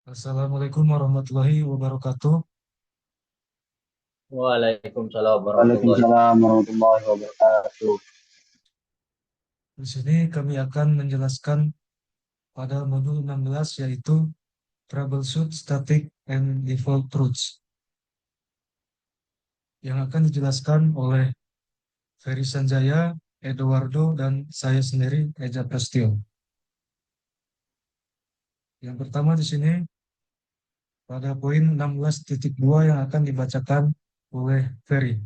Assalamualaikum warahmatullahi wabarakatuh. Waalaikumsalam warahmatullahi wabarakatuh. Waalaikumsalam warahmatullahi wabarakatuh. Di sini kami akan menjelaskan pada modul 16 yaitu Troubleshoot Static and Default Truths yang akan dijelaskan oleh Ferry Sanjaya, Eduardo, dan saya sendiri, Eja Prastio. Yang pertama di sini pada poin 16.2 yang akan dibacakan oleh Ferry.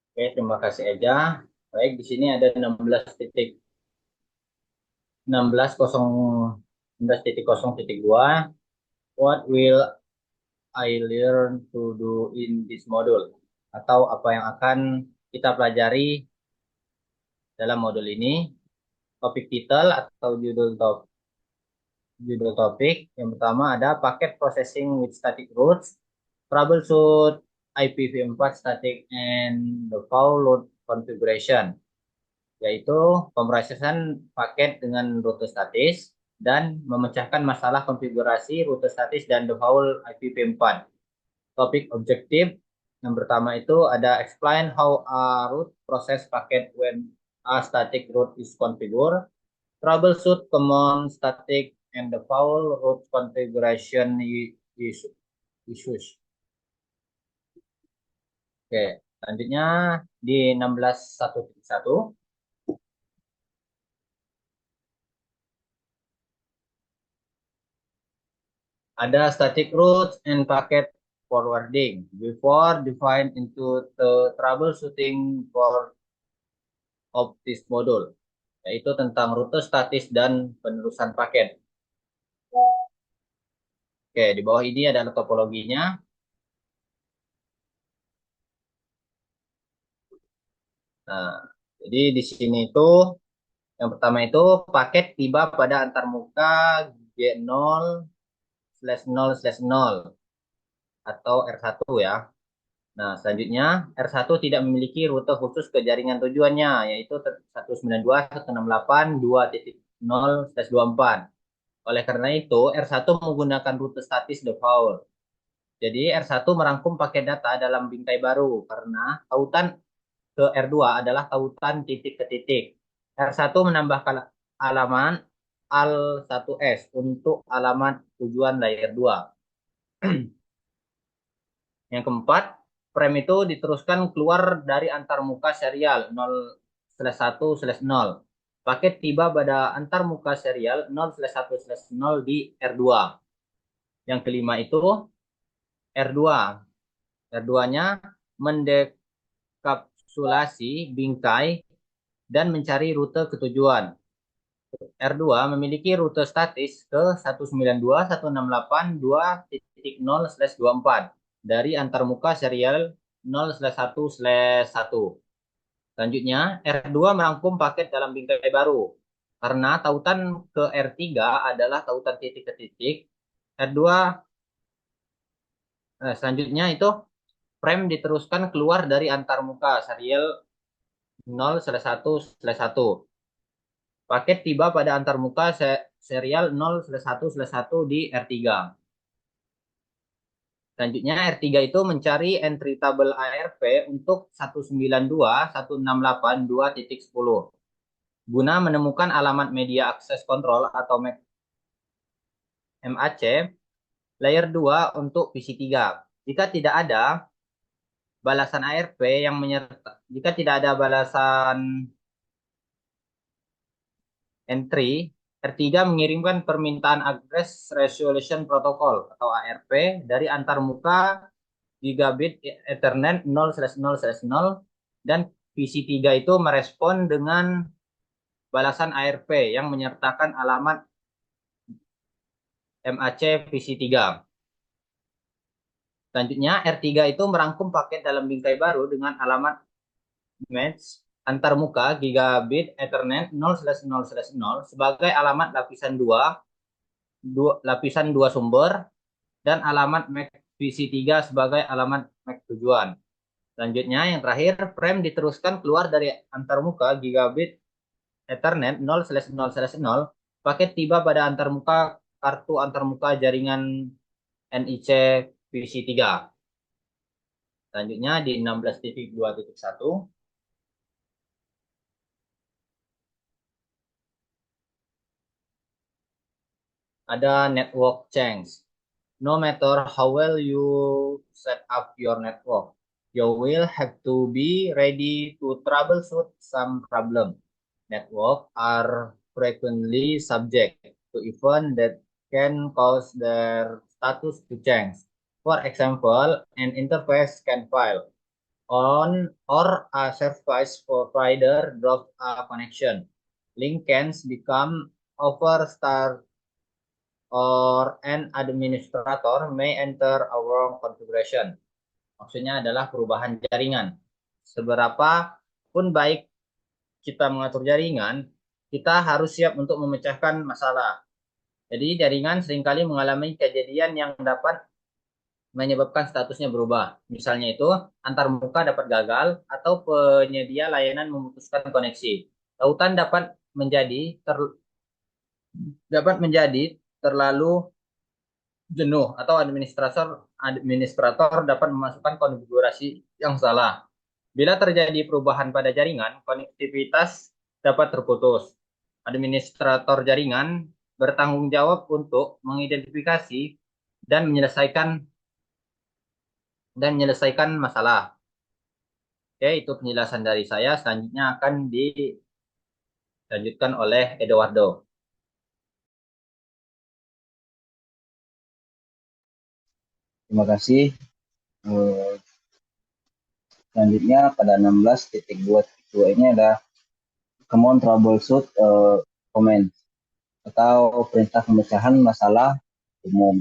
Oke, terima kasih Eja. Baik, di sini ada 16.2. What will I learn to do in this module? Atau apa yang akan kita pelajari dalam modul ini? Topik title atau judul topik. Yang pertama ada Packet Processing with Static Roots, Troubleshoot IPv4 Static and the Full Load Configuration, yaitu pemrosesan paket dengan rute statis dan memecahkan masalah konfigurasi rute statis dan default IPv4. Topik objektif yang pertama itu ada explain how a root process packet when a static root is configured, troubleshoot common static and default root configuration issues. Oke, selanjutnya di 16.1.1 ada static routes and packet forwarding before defined into the troubleshooting for of this module, yaitu tentang rute statis dan penerusan paket. Oke, di bawah ini adalah topologinya. Nah, jadi di sini itu yang pertama itu paket tiba pada antarmuka G0/0/0 atau R1 ya. Nah, selanjutnya R1 tidak memiliki rute khusus ke jaringan tujuannya, yaitu 192.168.2.0/24. Oleh karena itu, R1 menggunakan rute statis default. Jadi, R1 merangkum paket data dalam bingkai baru karena tautan ke R2 adalah tautan titik ke titik. R1 menambahkan alamat AL1S untuk alamat tujuan layer 2. Yang keempat, frame itu diteruskan keluar dari antarmuka serial 0/1/0. Paket tiba pada antarmuka serial 0/1/0 di R2. Yang kelima itu R2. R2-nya mendekapsulasi bingkai dan mencari rute ketujuan. R2 memiliki rute statis ke 192.168.2.0/24 dari antarmuka serial 0/1/1. Selanjutnya, R2 merangkum paket dalam bingkai baru. Karena tautan ke R3 adalah tautan titik ke titik, R2 selanjutnya itu frame diteruskan keluar dari antarmuka serial 0/1/1. Paket tiba pada antarmuka serial 0/1/1 di R3. Selanjutnya R3 itu mencari entry tabel ARP untuk 192.168.2.10 guna menemukan alamat media access control atau MAC layer 2 untuk PC3. Jika tidak ada balasan ARP yang jika tidak ada balasan entry, R3 mengirimkan permintaan Address Resolution Protocol atau ARP dari antarmuka gigabit Ethernet 0/0/0 dan PC3 itu merespon dengan balasan ARP yang menyertakan alamat MAC PC3. Selanjutnya R3 itu merangkum paket dalam bingkai baru dengan alamat match antarmuka gigabit Ethernet 0/0/0 sebagai alamat lapisan 2 sumber dan alamat MAC PC3 sebagai alamat MAC tujuan. Selanjutnya yang terakhir frame diteruskan keluar dari antarmuka gigabit Ethernet 0/0/0. Paket tiba pada antarmuka kartu antarmuka jaringan NIC VC3. Selanjutnya di 16.2.1 ada network change. No matter how well you set up your network, you will have to be ready to troubleshoot some problem. Network are frequently subject to events that can cause their status to change. For example, an interface can fail on or a service provider drops a connection. Link can become overstart or an administrator may enter a wrong configuration. Maksudnya adalah perubahan jaringan. Seberapa pun baik kita mengatur jaringan, kita harus siap untuk memecahkan masalah. Jadi jaringan seringkali mengalami kejadian yang dapat menyebabkan statusnya berubah. Misalnya itu antar muka dapat gagal atau penyedia layanan memutuskan koneksi. Tautan dapat menjadi terlalu jenuh atau administrator dapat memasukkan konfigurasi yang salah. Bila terjadi perubahan pada jaringan, konektivitas dapat terputus. Administrator jaringan bertanggung jawab untuk mengidentifikasi dan menyelesaikan masalah. Oke, itu penjelasan dari saya. Selanjutnya akan dilanjutkan oleh Eduardo. Terima kasih. Selanjutnya pada 16.2.2 ini ada common troubleshoot command atau perintah pemecahan masalah umum.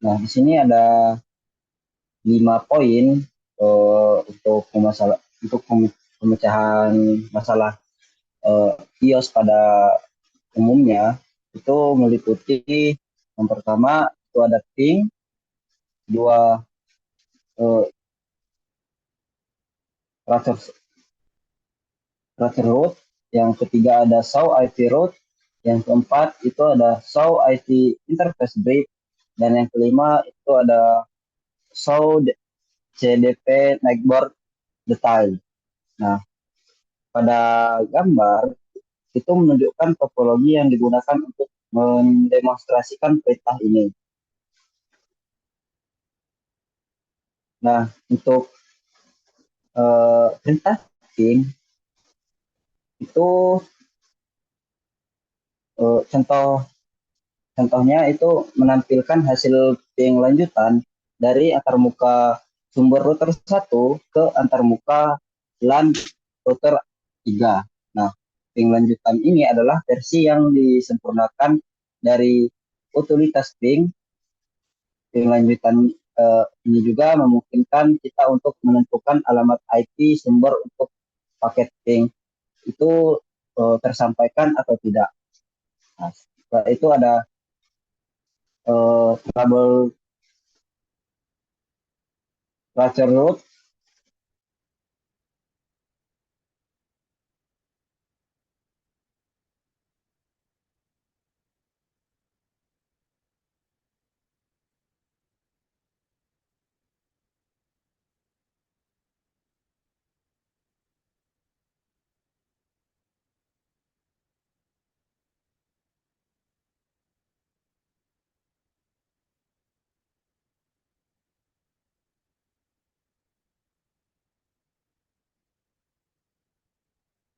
Nah, di sini ada 5 poin untuk pemecahan masalah iOS pada umumnya. Itu meliputi yang pertama itu ada ping, dua router root, yang ketiga ada show IP root, yang keempat itu ada show IP interface brief, dan yang kelima itu ada show CDP network detail. Nah, pada gambar itu menunjukkan topologi yang digunakan untuk mendemonstrasikan perintah ini. Nah, untuk perintah ping itu contohnya itu menampilkan hasil ping lanjutan dari antarmuka sumber router 1 ke antarmuka LAN router 3. Nah, ping lanjutan ini adalah versi yang disempurnakan dari utilitas ping. Ping lanjutan ini juga memungkinkan kita untuk menentukan alamat IP sumber untuk paket ping itu tersampaikan atau tidak. Nah, setelah itu ada trouble router root.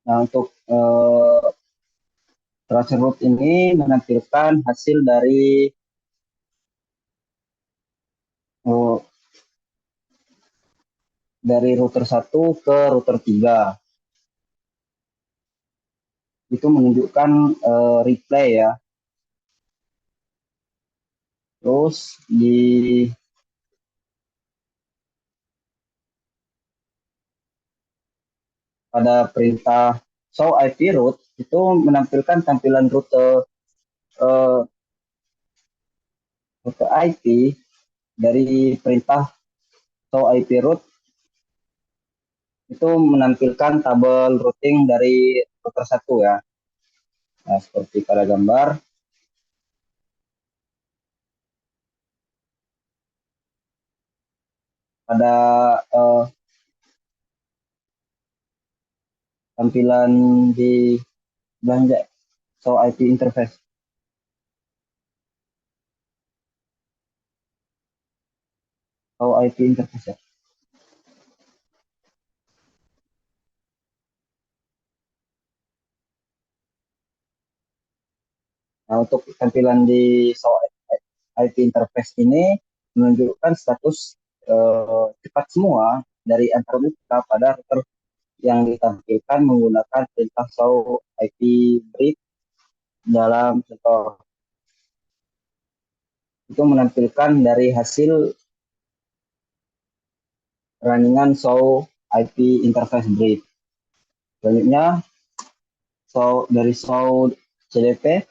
Nah, untuk router root ini menampilkan hasil dari router 1 ke router 3. Itu menunjukkan replay ya. Terus pada perintah show IP root itu menampilkan tampilan rute IP dari perintah show IP root itu menampilkan tabel routing dari router 1 ya. Nah, seperti pada gambar. pada tampilan di belanja so IP interface. So IP interface ya. Nah, untuk tampilan di so IP interface ini menunjukkan status cepat semua dari antarmuka pada router yang ditampilkan menggunakan perintah show IP brief dalam contoh. Itu menampilkan dari hasil runningan show IP interface brief. Selanjutnya dari show CDP.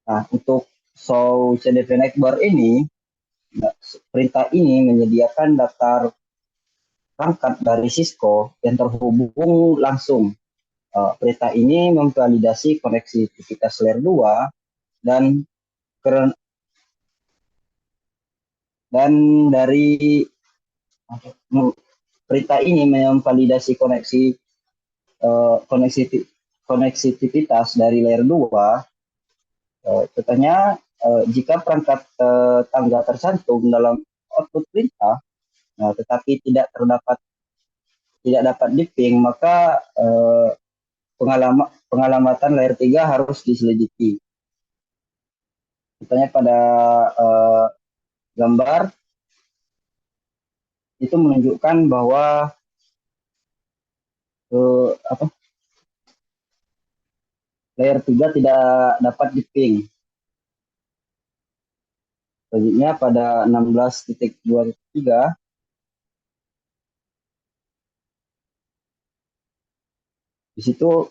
Nah, untuk show CDP Nightbar ini, perintah ini menyediakan daftar perangkat dari Cisco yang terhubung langsung. Perintah ini memvalidasi konektivitas layer 2 dan dari perintah ini memvalidasi koneksivitas dari layer 2. Contohnya, jika perangkat tangga tercantum dalam output perintah, tetapi tidak dapat di ping, maka pengalamatan layer 3 harus diselidiki. Contohnya pada gambar itu menunjukkan bahwa layer 3 tidak dapat di ping. Selanjutnya pada 16.2.3 di situ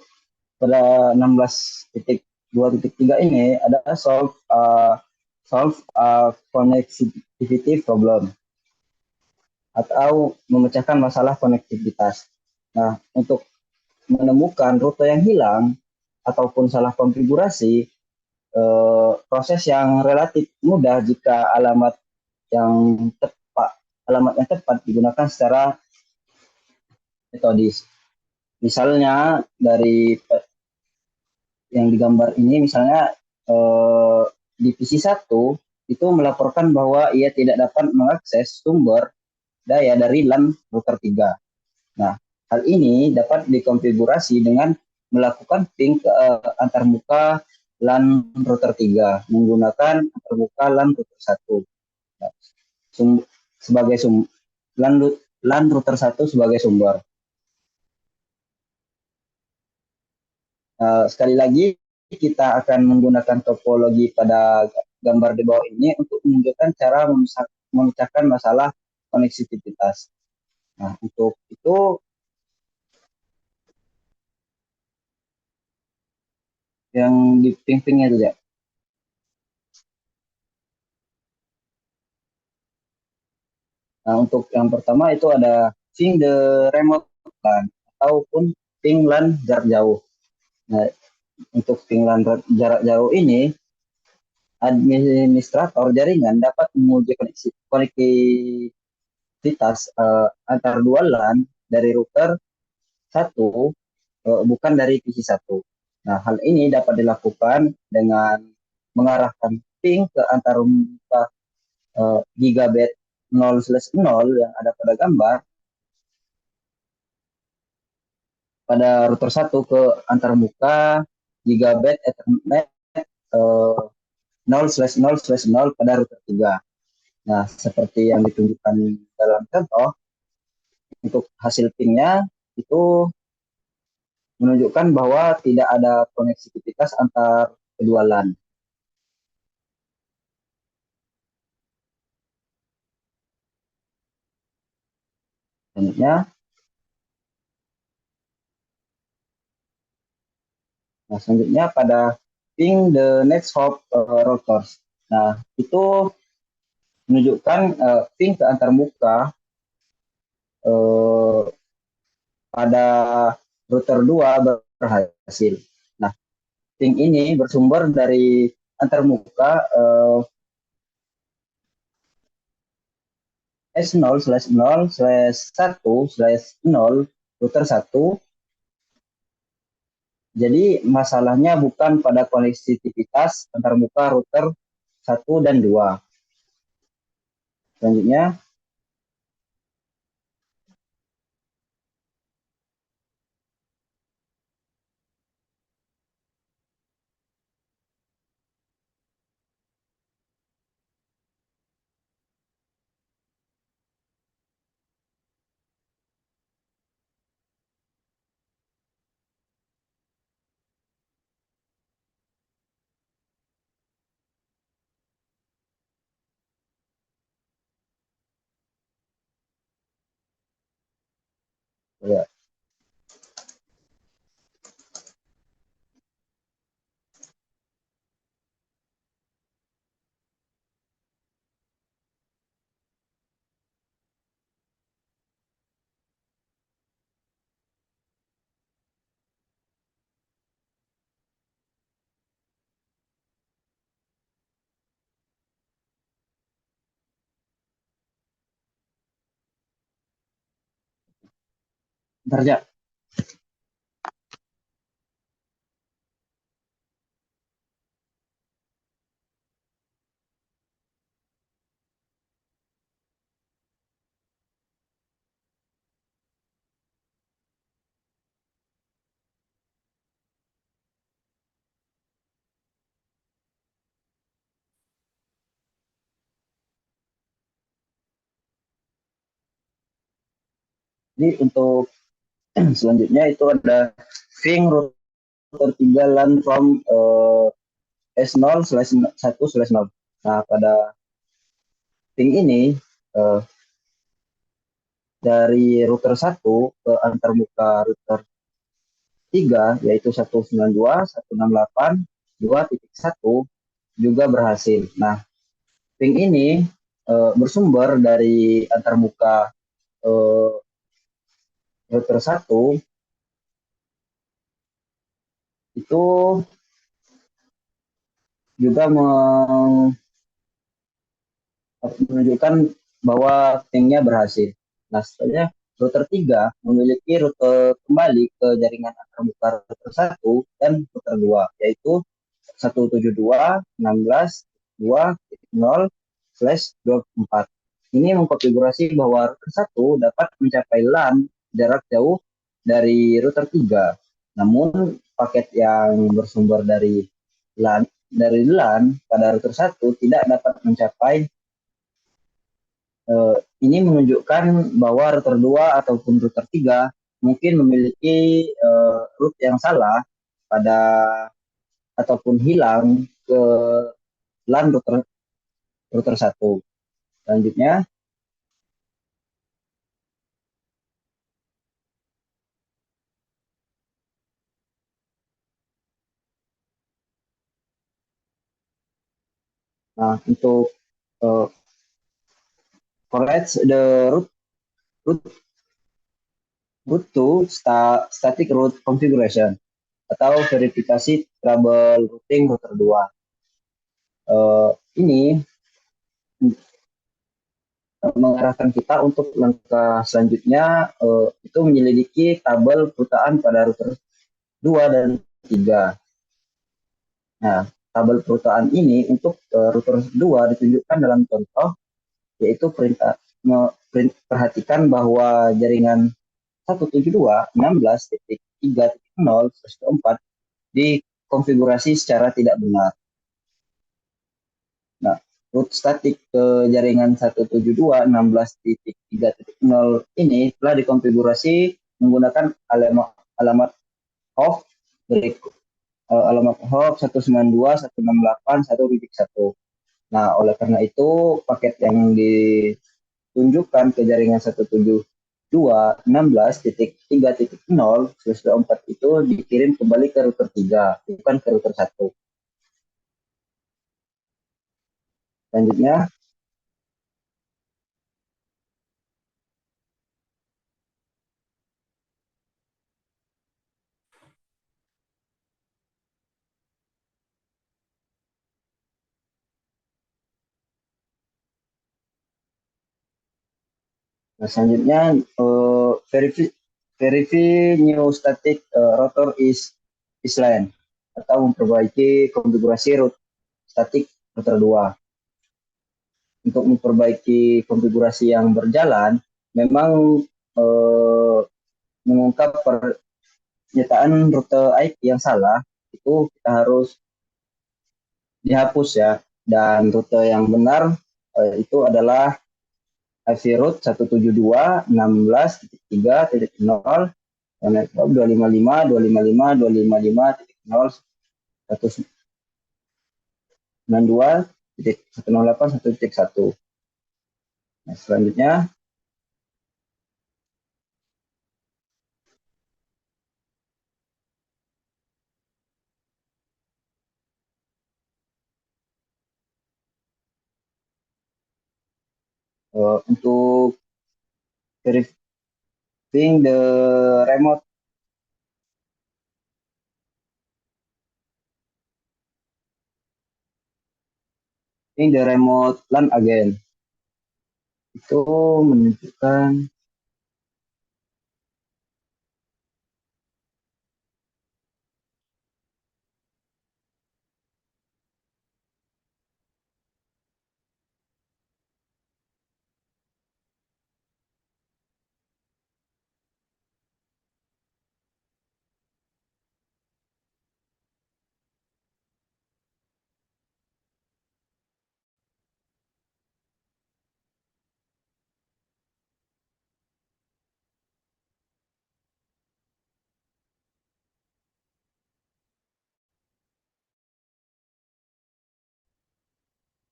pada 16.2.3 ini ada solve connectivity problem atau memecahkan masalah konektivitas. Nah, untuk menemukan rute yang hilang ataupun salah konfigurasi, proses yang relatif mudah jika alamat yang tepat digunakan secara metodis. Misalnya dari yang digambar ini, misalnya di PC1 itu melaporkan bahwa ia tidak dapat mengakses sumber daya dari LAN router 3. Nah, hal ini dapat dikonfigurasi dengan melakukan ping ke antarmuka LAN router 3 menggunakan antarmuka LAN router 1. Nah, sebagai LAN router 1 sebagai sumber. Sekali lagi kita akan menggunakan topologi pada gambar di bawah ini untuk menunjukkan cara memecahkan masalah koneksivitas. Nah, untuk itu yang di ping-pingnya itu ya. Nah, untuk yang pertama itu ada ping the remote LAN ataupun ping LAN jarak jauh. Nah, untuk ping LAN jarak jauh ini, administrator jaringan dapat menguji konektivitas antar dua LAN dari router 1, bukan dari PC1. Nah, hal ini dapat dilakukan dengan mengarahkan ping ke antarmuka gigabit 0/0 yang ada pada gambar pada router 1 ke antarmuka gigabit Ethernet 0/0/0 pada router 3. Nah, seperti yang ditunjukkan dalam contoh, untuk hasil pingnya itu menunjukkan bahwa tidak ada koneksivitas antar kedua LAN. Selanjutnya pada ping the next hop routers. Nah, itu menunjukkan ping ke antarmuka pada router 2 berhasil. Nah, ping ini bersumber dari antarmuka S0/0/1/0 router 1. Jadi masalahnya bukan pada konektivitas antarmuka router 1 dan 2. Selanjutnya, ya, bentar ya. Jadi untuk selanjutnya itu ada Ping router 3 LAN from S0/1/0. Nah, pada ping ini eh, dari router 1 ke antarmuka router 3 yaitu 192.168.2.1 juga berhasil. Nah, ping ini bersumber dari antarmuka eh, router 1 itu juga menunjukkan bahwa pingnya berhasil. Nah, setelahnya router 3 memiliki rute kembali ke jaringan antarmuka router 1 dan router 2, yaitu 172.16.2.0/24. Ini mengkonfigurasi bahwa router 1 dapat mencapai LAN jarak jauh dari router 3. Namun paket yang bersumber dari LAN pada router 1 tidak dapat mencapai. Ini menunjukkan bahwa router 2 ataupun router 3 mungkin memiliki route yang salah pada ataupun hilang ke LAN router 1. Selanjutnya, nah untuk uh, correct the route, route to static route configuration atau verifikasi trouble routing router 2. Ini mengarahkan kita untuk langkah selanjutnya, itu menyelidiki tabel perutaan pada router 2 dan 3. Nah, tabel perutaan ini untuk router 2 ditunjukkan dalam contoh, yaitu perhatikan bahwa jaringan 172.16.3.0/4 dikonfigurasi secara tidak benar. Nah, root statik ke jaringan 172.16.3.0 ini telah dikonfigurasi menggunakan alamat host berikut, alamat host 192.168.1.1. Nah, oleh karena itu paket yang ditunjukkan ke jaringan 172.16.3.0/4 itu dikirim kembali ke router 3, bukan ke router 1. Selanjutnya, Nah, selanjutnya verify verify new static rotor is line atau memperbaiki konfigurasi root statik router 2. Untuk memperbaiki konfigurasi yang berjalan, memang eh, mengungkap pernyataan rute IP yang salah itu kita harus dihapus ya. Dan rute yang benar itu adalah IP root 172.16.3.0 network 255.255.255.192.108.1.1. Nah, selanjutnya untuk verifying the remote LAN again itu menunjukkan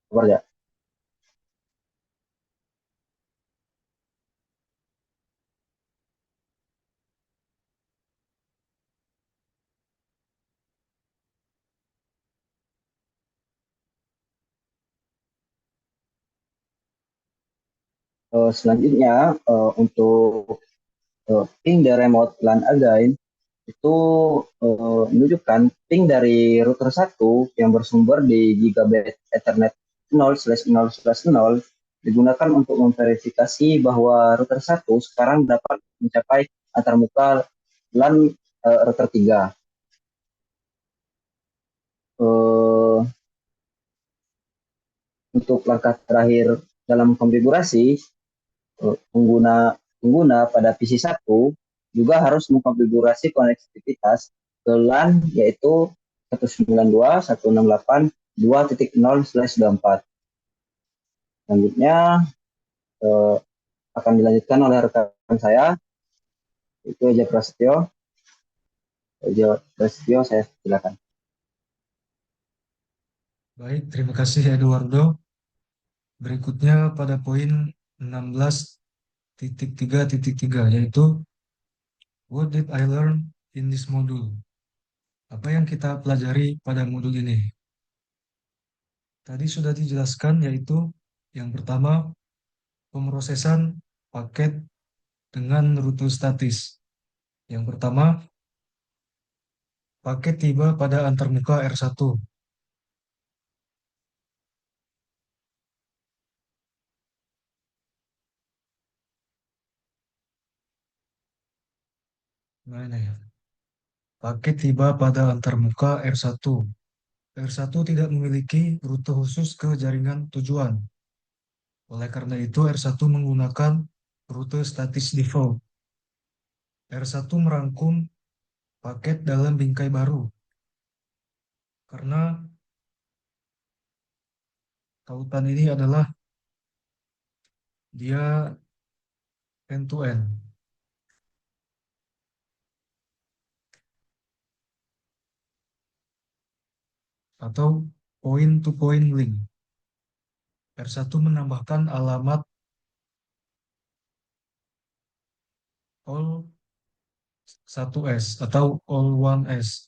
apa ya? Selanjutnya untuk ping the remote LAN again itu menunjukkan ping dari router 1 yang bersumber di gigabit Ethernet 0/0/0 digunakan untuk memverifikasi bahwa router 1 sekarang dapat mencapai antarmuka LAN router 3. Eh, untuk langkah terakhir dalam konfigurasi, pengguna pada PC 1 juga harus mengkonfigurasi konektivitas ke LAN yaitu 192.168.2.0/24. Selanjutnya akan dilanjutkan oleh rekan saya, itu Eja Prasetyo. Saya silakan. Baik, terima kasih Eduardo. Berikutnya pada poin 16.3.3 yaitu What did I learn in this module? Apa yang kita pelajari pada modul ini? Tadi sudah dijelaskan yaitu yang pertama pemrosesan paket dengan rute statis. Yang pertama, paket tiba pada antarmuka R1. Nah, ini. Paket tiba pada antarmuka R1. R1 tidak memiliki rute khusus ke jaringan tujuan. Oleh karena itu, R1 menggunakan rute statis default. R1 merangkum paket dalam bingkai baru. Karena tautan ini adalah dia end-to-end atau point-to-point link. R1 menambahkan alamat all 1S atau all 1S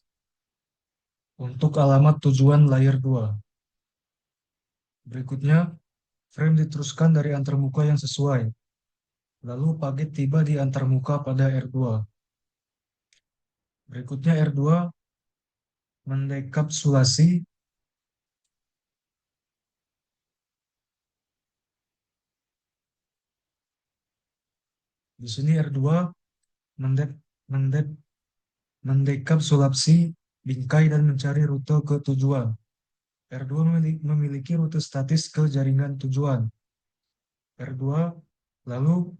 untuk alamat tujuan layer 2. Berikutnya, frame diteruskan dari antarmuka yang sesuai. Lalu paket tiba di antarmuka pada R2. Berikutnya R2 mendekapsulasi Di sini R2 mendek, mendek, mendekapsulasi bingkai dan mencari rute ke tujuan. R2 memiliki rute statis ke jaringan tujuan. R2 lalu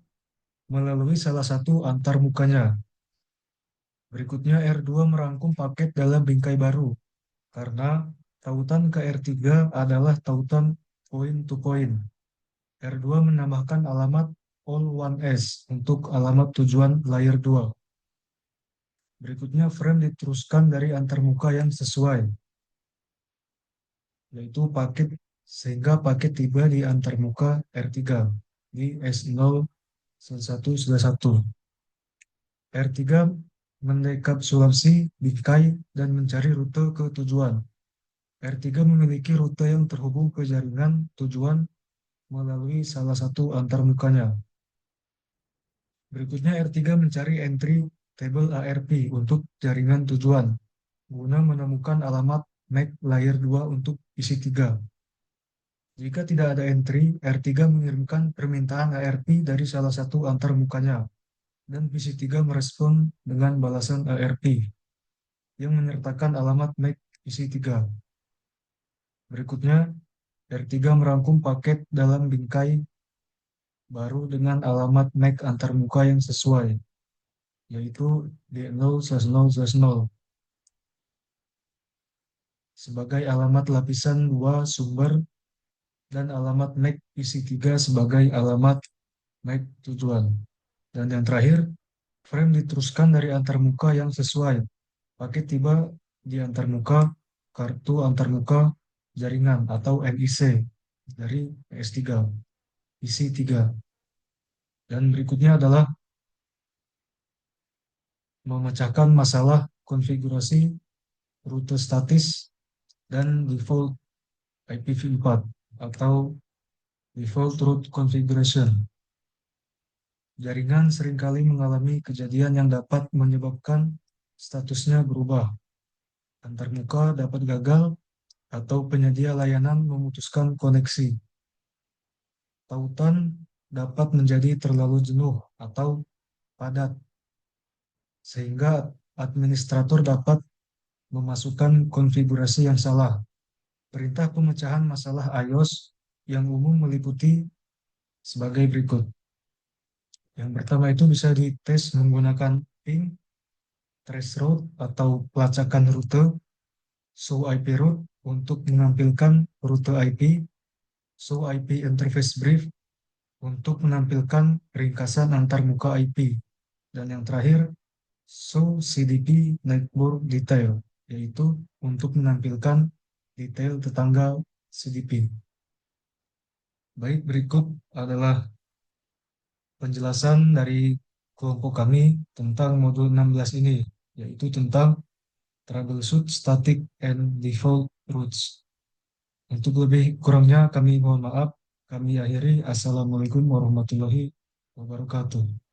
melalui salah satu antarmukanya. Berikutnya R2 merangkum paket dalam bingkai baru, karena tautan ke R3 adalah tautan point to point. R2 menambahkan alamat all 1S untuk alamat tujuan layer 2. Berikutnya frame diteruskan dari antarmuka yang sesuai, yaitu paket sehingga paket tiba di antarmuka R3 di S011-1. R3 mendekapsulasi bingkai dan mencari rute ke tujuan. R3 memiliki rute yang terhubung ke jaringan tujuan melalui salah satu antarmukanya. Berikutnya R3 mencari entry table ARP untuk jaringan tujuan guna menemukan alamat MAC layer 2 untuk PC3. Jika tidak ada entry, R3 mengirimkan permintaan ARP dari salah satu antarmukanya dan PC3 merespon dengan balasan ARP yang menyertakan alamat MAC PC3. Berikutnya, R3 merangkum paket dalam bingkai baru dengan alamat MAC antarmuka yang sesuai, yaitu D0/0/0 sebagai alamat lapisan 2 sumber dan alamat MAC PC3 sebagai alamat MAC tujuan. Dan yang terakhir, frame diteruskan dari antarmuka yang sesuai. Paket tiba di antarmuka kartu antarmuka jaringan atau NIC dari PS3, PC3. Dan berikutnya adalah memecahkan masalah konfigurasi rute statis dan default IPv4 atau default route configuration. Jaringan seringkali mengalami kejadian yang dapat menyebabkan statusnya berubah. Antarmuka dapat gagal atau penyedia layanan memutuskan koneksi. Tautan dapat menjadi terlalu jenuh atau padat, sehingga administrator dapat memasukkan konfigurasi yang salah. Perintah pemecahan masalah iOS yang umum meliputi sebagai berikut. Yang pertama itu bisa dites menggunakan ping, traceroute atau pelacakan rute, show IP route untuk menampilkan rute IP, show IP interface brief untuk menampilkan ringkasan antarmuka IP, dan yang terakhir show CDP network detail, yaitu untuk menampilkan detail tetangga CDP. Baik, berikut adalah penjelasan dari kelompok kami tentang modul 16 ini, yaitu tentang troubleshoot static and default routes. Untuk lebih kurangnya kami mohon maaf. Kami akhiri. Assalamualaikum warahmatullahi wabarakatuh.